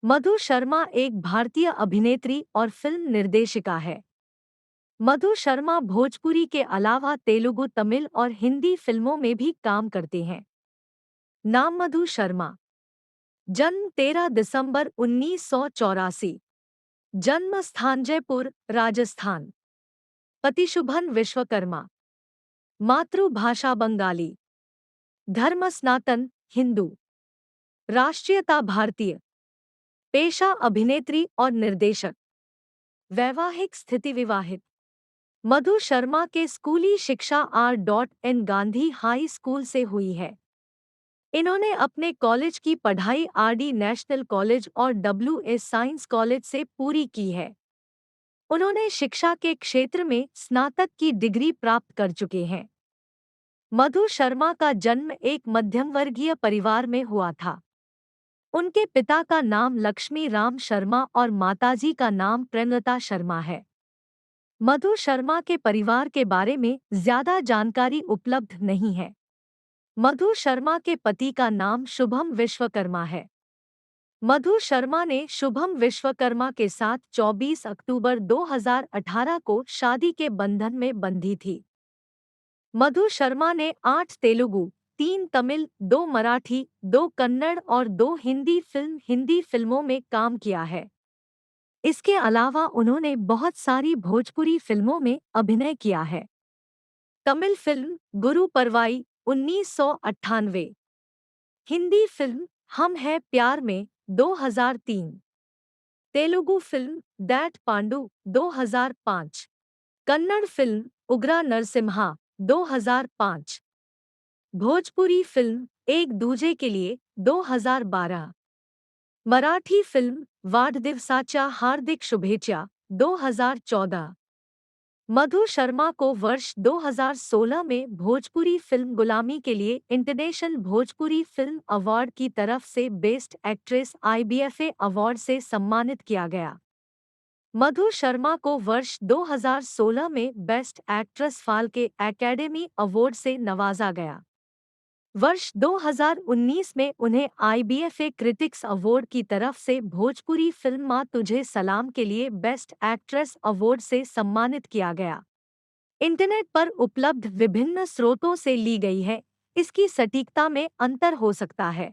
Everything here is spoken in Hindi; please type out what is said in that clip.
मधु शर्मा एक भारतीय अभिनेत्री और फिल्म निर्देशिका है। मधु शर्मा भोजपुरी के अलावा तेलुगु, तमिल और हिंदी फिल्मों में भी काम करते हैं। नाम मधु शर्मा। जन्म 13 दिसंबर 1984। जन्म स्थान जयपुर, राजस्थान। पति शुभन विश्वकर्मा। मातृभाषा बंगाली। धर्म सनातन हिंदू। राष्ट्रीयता भारतीय। पेशा अभिनेत्री और निर्देशक। वैवाहिक स्थिति विवाहित। मधु शर्मा के स्कूली शिक्षा R.N. गांधी हाई स्कूल से हुई है। इन्होंने अपने कॉलेज की पढ़ाई RD नेशनल कॉलेज और WS साइंस कॉलेज से पूरी की है। उन्होंने शिक्षा के क्षेत्र में स्नातक की डिग्री प्राप्त कर चुके हैं। मधु शर्मा का जन्म एक मध्यम वर्गीय परिवार में हुआ था। उनके पिता का नाम लक्ष्मी राम शर्मा और माताजी का नाम प्रेमलता शर्मा है। मधु शर्मा के परिवार के बारे में ज्यादा जानकारी उपलब्ध नहीं है। मधु शर्मा के पति का नाम शुभम विश्वकर्मा है। मधु शर्मा ने शुभम विश्वकर्मा के साथ 24 अक्टूबर 2018 को शादी के बंधन में बंधी थी। मधु शर्मा ने 8 तेलुगु, 3 तमिल, 2 मराठी, 2 कन्नड़ और 2 हिंदी फिल्मों में काम किया है। इसके अलावा उन्होंने बहुत सारी भोजपुरी फिल्मों में अभिनय किया है। तमिल फिल्म गुरु परवाई 1998। हिंदी फिल्म हम हैं प्यार में 2003। तेलुगु फिल्म दैट पांडु 2005। कन्नड़ फिल्म उग्रा नरसिम्हा 2005। भोजपुरी फिल्म एक दूजे के लिए 2012। मराठी फिल्म वाढदिवसाच्या हार्दिक शुभेच्छा 2014। मधु शर्मा को वर्ष 2016 में भोजपुरी फिल्म गुलामी के लिए इंटरनेशनल भोजपुरी फिल्म अवार्ड की तरफ से बेस्ट एक्ट्रेस IBFA अवार्ड से सम्मानित किया गया। मधु शर्मा को वर्ष 2016 में best actress Phalke academy award से नवाजा गया। वर्ष 2019 में उन्हें IBFA क्रिटिक्स अवार्ड की तरफ से भोजपुरी फिल्म माँ तुझे सलाम के लिए बेस्ट एक्ट्रेस अवार्ड से सम्मानित किया गया। इंटरनेट पर उपलब्ध विभिन्न स्रोतों से ली गई है, इसकी सटीकता में अंतर हो सकता है।